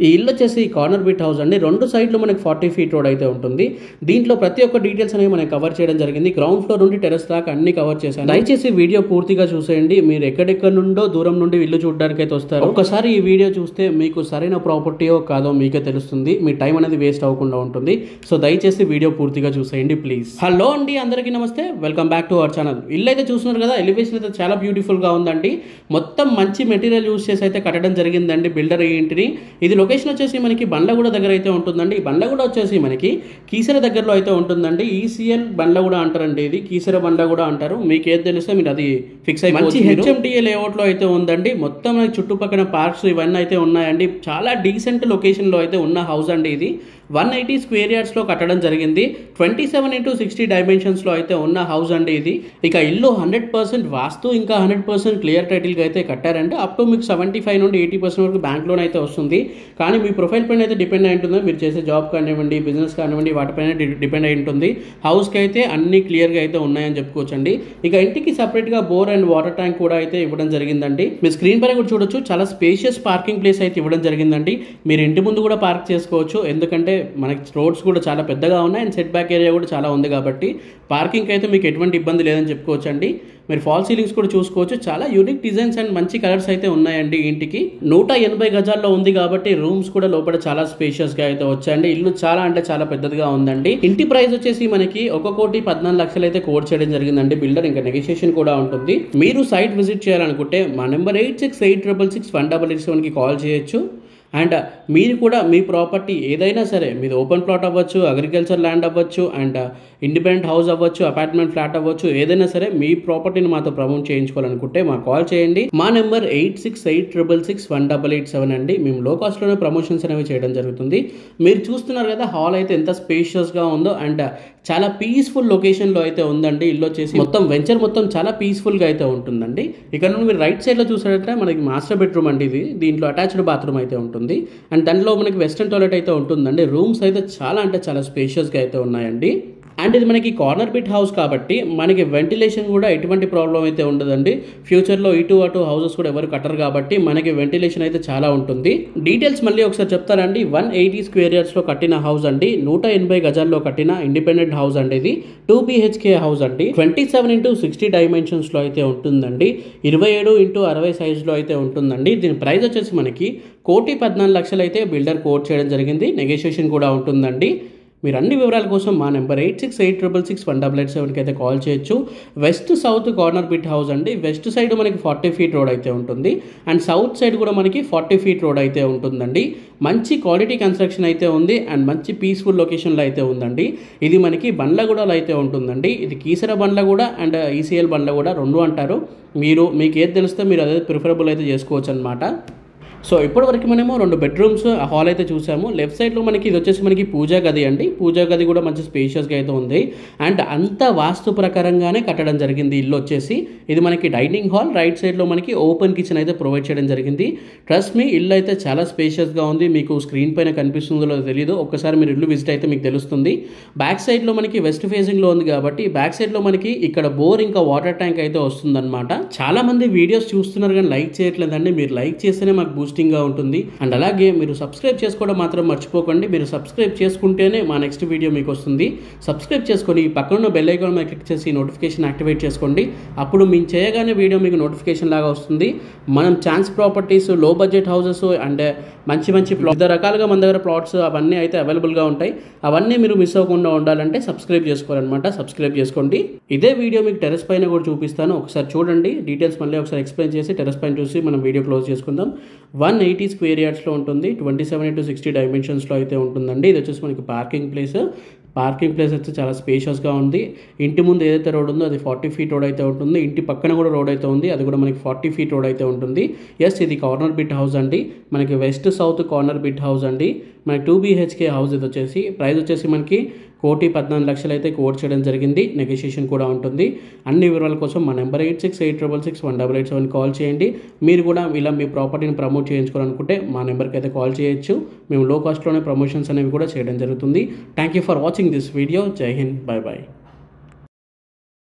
ఈ ఇల్లు వచ్చేసి కార్నర్ బిట్ హౌస్ అండి. రెండు సైడ్లు మనకి 40 ఫీట్ రోడ్ అయితే ఉంటుంది. దీంట్లో ప్రతి ఒక్క డీటెయిల్స్ అనేవి మనం కవర్ చేయడం జరిగింది. గ్రౌండ్ ఫ్లోర్ నుండి టెరెస్ దాకా అన్ని కవర్ చేశాను. దయచేసి వీడియో పూర్తిగా చూసేయండి. మీరు ఎక్కడెక్కడ నుండో దూరం నుండి ఇల్లు చూడడానికి అయితే వస్తారు. ఒక్కసారి ఈ వీడియో చూస్తే మీకు సరైన ప్రాపర్టీయో కాదో మీకే తెలుస్తుంది. మీ టైం అనేది వేస్ట్ అవ్వకుండా ఉంటుంది. సో దయచేసి వీడియో పూర్తిగా చూసేయండి ప్లీజ్. హలో అండి, అందరికీ నమస్తే, welcome back to our channel. ఇల్లు అయితే చూస్తున్నారు కదా, ఎలివేషన్ అయితే చాలా బ్యూటిఫుల్ గా ఉందండి. మొత్తం మంచి మెటీరియల్ యూస్ చేసి అయితే కట్టడం జరిగిందండి బిల్డర్ ఈ ఇంటిని. ఇది లొకేషన్ వచ్చేసి మనకి బండ్లగూడ దగ్గర అయితే ఉంటుందండి. ఈ బండ్లగూడ వచ్చేసి మనకి కీసర దగ్గరలో అయితే ఉంటుందండి. ఈసీఎల్ బండ్లగూడ అంటారండి, ఇది కీసర బండ్లగూడ అంటారు. మీకు ఏది తెలిస్తే మీరు అది ఫిక్స్ అయ్యి మంచి హెచ్ఎండిఏ లేఅవుట్ లో అయితే ఉందండి. మొత్తం మనకి చుట్టుపక్కల పార్క్స్ ఇవన్నీ అయితే ఉన్నాయండి. చాలా డీసెంట్ లొకేషన్ లో అయితే ఉన్న హౌస్ అండి ఇది. 180 స్క్వేర్ యార్డ్స్ లో కట్టడం జరిగింది. 27x60 డైమెన్షన్స్ లో అయితే ఉన్న హౌస్ అండి ఇది. ఇక ఇల్లు 100% వాస్తు, ఇంకా 100% క్లియర్ టైటిల్ గా అయితే కట్టారంటే అప్ టు మీకు 75 నుండి 80% వరకు బ్యాంక్ లోన్ అయితే వస్తుంది. కానీ మీ ప్రొఫైల్ పైన అయితే డిపెండ్ అయి ఉంటుంది. మీరు చేసే జాబ్ కానివ్వండి, బిజినెస్ కానివ్వండి, వాటిపైన డిపెండ్ అయి ఉంటుంది. హౌస్ కి అయితే అన్ని క్లియర్ గా అయితే ఉన్నాయని చెప్పుకోవచ్చండి. ఇక ఇంటికి సపరేట్ గా బోర్ అండ్ వాటర్ ట్యాంక్ కూడా అయితే ఇవ్వడం జరిగిందండి. మీరు స్క్రీన్ పైన కూడా చూడొచ్చు, చాలా స్పేషియస్ పార్కింగ్ ప్లేస్ అయితే ఇవ్వడం జరిగిందండి. మీరు ఇంటి ముందు కూడా పార్క్ చేసుకోవచ్చు, ఎందుకంటే మనకి రోడ్స్ కూడా చాలా పెద్దగా ఉన్నాయి అండ్ సెట్ బ్యాక్ ఏరియా కూడా చాలా ఉంది కాబట్టి పార్కింగ్ అయితే మీకు ఎటువంటి ఇబ్బంది లేదని చెప్పుకోవచ్చు అండి. మీరు ఫాల్ సీలింగ్స్ కూడా చూసుకోవచ్చు. చాలా యూనిక్ డిజైన్స్ అండ్ మంచి కలర్స్ అయితే ఉన్నాయండి. ఇంటికి 180 గజాల్లో ఉంది కాబట్టి రూమ్స్ కూడా లోపల చాలా స్పేషియస్ గా అయితే వచ్చాయండి. ఇల్లు చాలా అంటే చాలా పెద్దదిగా ఉందండి. ఇంటి ప్రైస్ వచ్చేసి మనకి 1,14,00,000 అయితే కోట్ చేయడం జరిగిందండి బిల్డర్. ఇంకా నెగోషియేషన్ కూడా ఉంటుంది. మీరు సైట్ విజిట్ చేయాలనుకుంటే మా నెంబర్ 8686661887 కి కాల్ చేయొచ్చు. అండ్ మీరు కూడా మీ ప్రాపర్టీ ఏదైనా సరే, మీది ఓపెన్ ప్లాట్ అవ్వచ్చు, అగ్రికల్చర్ ల్యాండ్ అవ్వచ్చు, అండ్ ఇండిపెండెంట్ హౌస్ అవ్వచ్చు, అపార్ట్మెంట్ ఫ్లాట్ అవ్వచ్చు, ఏదైనా సరే మీ ప్రాపర్టీని మాతో ప్రమోట్ చేయించుకోవాలనుకుంటే మాకు కాల్ చేయండి. మా నెంబర్ 8686661887 అండి. మేము లో కాస్ట్లోనే ప్రమోషన్స్ అనేవి చేయడం జరుగుతుంది. మీరు చూస్తున్నారు కదా హాల్ అయితే ఎంత స్పేషియస్గా ఉందో అండ్ చాలా పీస్ఫుల్ లొకేషన్లో అయితే ఉందండి. ఇల్లు వచ్చేసి మొత్తం వెంచర్ మొత్తం చాలా పీస్ఫుల్గా అయితే ఉంటుందండి. ఇక్కడ నుండి మీరు రైట్ సైడ్లో చూసినట్లయితే మనకి మాస్టర్ బెడ్రూమ్ అండి ఇది. దీంట్లో అటాచ్డ్ బాత్రూమ్ అయితే ఉంటుంది అండ్ దాంట్లో మనకి వెస్టర్న్ టాయిలెట్ అయితే ఉంటుందండి. రూమ్స్ అయితే చాలా అంటే చాలా స్పేషియస్గా అయితే ఉన్నాయండి. అండ్ ఇది మనకి కార్నర్ బిట్ హౌస్ కాబట్టి మనకి వెంటిలేషన్ కూడా ఎటువంటి ప్రాబ్లం అయితే ఉండదండి. ఫ్యూచర్లో ఇటు అటు హౌసెస్ కూడా ఎవరు కట్టరు కాబట్టి మనకి వెంటిలేషన్ అయితే చాలా ఉంటుంది. డీటెయిల్స్ మళ్ళీ ఒకసారి చెప్తారండి. 180 స్క్వేర్ యార్డ్స్ లో కట్టిన హౌస్ అండి. 180 గజాల్లో కట్టిన ఇండిపెండెంట్ హౌస్ అండి ఇది. 2 BHK హౌస్ అండి. 27x60 డైమెన్షన్స్ లో అయితే ఉంటుందండి. 27x60 సైజ్ లో అయితే ఉంటుందండి. దీని ప్రైస్ వచ్చేసి మనకి 1,14,00,000 అయితే బిల్డర్ కోట్ చేయడం జరిగింది. నెగోషియేషన్ కూడా ఉంటుందండి. మీరు అన్ని వివరాల కోసం మా నెంబర్ 8686661887 అయితే కాల్ చేయొచ్చు. West south corner bit house అండి. వెస్ట్ సైడ్ మనకి 40 ఫీట్ రోడ్ అయితే ఉంటుంది అండ్ సౌత్ సైడ్ కూడా మనకి 40 ఫీట్ రోడ్ అయితే ఉంటుందండి. మంచి క్వాలిటీ కన్స్ట్రక్షన్ అయితే ఉంది అండ్ మంచి పీస్ఫుల్ లొకేషన్లో అయితే ఉందండి. ఇది మనకి బండ్లగూడలో అయితే ఉంటుందండి. ఇది కీసర బండ్లగూడ అండ్ ఈసీఎల్ బండ్లగూడ రెండు అంటారు. మీకు ఏది తెలిస్తే మీరు అదే ప్రిఫరబుల్ అయితే చేసుకోవచ్చు అనమాట. సో ఇప్పటివరకు మనము 2 బెడ్రూమ్స్ హాల్ అయితే చూసాము. లెఫ్ట్ సైడ్లో మనకి ఇది వచ్చేసి మనకి పూజా గది అండి. పూజా గది కూడా మంచి స్పేషియస్గా అయితే ఉంది అండ్ అంతా వాస్తు ప్రకారంగానే కట్టడం జరిగింది. ఇల్లు వచ్చేసి ఇది మనకి డైనింగ్ హాల్, రైట్ సైడ్లో మనకి ఓపెన్ కిచెన్ అయితే ప్రొవైడ్ చేయడం జరిగింది. ట్రస్ట్ మీ, ఇల్లు అయితే చాలా స్పేషియస్గా ఉంది. మీకు స్క్రీన్ పైన కనిపిస్తుందో తెలియదు, ఒక్కసారి మీరు ఇల్లు విజిట్ అయితే మీకు తెలుస్తుంది. బ్యాక్ సైడ్లో మనకి వెస్ట్ ఫేసింగ్లో ఉంది కాబట్టి బ్యాక్ సైడ్లో మనకి ఇక్కడ బోర్ ఇంకా వాటర్ ట్యాంక్ అయితే వస్తుందన్నమాట. చాలా మంది వీడియోస్ చూస్తున్నారు కానీ లైక్ చేయట్లేదండి. మీరు లైక్ చేస్తేనే మాకు గా ఉంటుంది అండ్ అలాగే మీరు సబ్స్క్రైబ్ చేసుకోవడం మాత్రం మర్చిపోకండి. మీరు సబ్స్క్రైబ్ చేసుకుంటేనే మా నెక్స్ట్ వీడియో మీకు వస్తుంది. సబ్స్క్రైబ్ చేసుకొని పక్కన బెల్ ఐకాన్ మీద క్లిక్ చేసి నోటిఫికేషన్ యాక్టివేట్ చేసుకోండి. అప్పుడు మేము చేయగానే వీడియో మీకు నోటిఫికేషన్ లాగా వస్తుంది. మనం ఛాన్స్ ప్రాపర్టీస్, లో బడ్జెట్ హౌసెస్ అండ్ మంచి వివిధ రకాలుగా మన దగ్గర ప్లాట్స్ అవన్నీ అయితే అవైలబుల్గా ఉంటాయి. అవన్నీ మీరు మిస్ అవ్వకుండా ఉండాలంటే సబ్స్క్రైబ్ చేసుకోవాలన్నమాట. సబ్స్క్రైబ్ చేసుకోండి. ఇదే వీడియో మీకు టెరెస్ పైన కూడా చూపిస్తాను, ఒకసారి చూడండి. డీటెయిల్స్ మళ్ళీ ఒకసారి ఎక్స్ప్లెయిన్ చేసి టెరెస్ పైన చూసి మనం వీడియో క్లోజ్ చేసుకుందాం. 180 స్క్వేర్ యార్డ్స్లో ఉంటుంది. 27x60 డైమెన్షన్స్లో అయితే ఉంటుందండి. ఇది వచ్చేసి మనకి పార్కింగ్ ప్లేస్ అయితే చాలా స్పేషియస్గా ఉంది. ఇంటి ముందు ఏదైతే రోడ్ ఉందో అది 40 ఫీట్ రోడ్ అయితే ఉంటుంది. ఇంటి పక్కన కూడా రోడ్ అయితే ఉంది, అది కూడా మనకి 40 ఫీట్ రోడ్ అయితే ఉంటుంది. ఎస్, ఇది కార్నర్ బిట్ హౌస్ అండి. మనకి west south corner bit house అండి. మనకి 2 BHK హౌస్ ఇది వచ్చేసి ప్రైస్ వచ్చేసి మనకి 1,14,00,000 అయితే కోట్ చేయడం జరిగింది. నెగోషియేషన్ కూడా ఉంటుంది. అన్ని వివరాల కోసం మా నెంబర్ 8686661887 కాల్ చేయండి. మీరు కూడా ఇలా మీ ప్రాపర్టీని ప్రమోట్ చేయించుకోవాలనుకుంటే మా నెంబర్కి అయితే కాల్ చేయొచ్చు. మేము లో కాస్ట్లోనే ప్రమోషన్స్ అనేవి కూడా చేయడం జరుగుతుంది. Thank you for watching this video. జై హింద్, బై బై.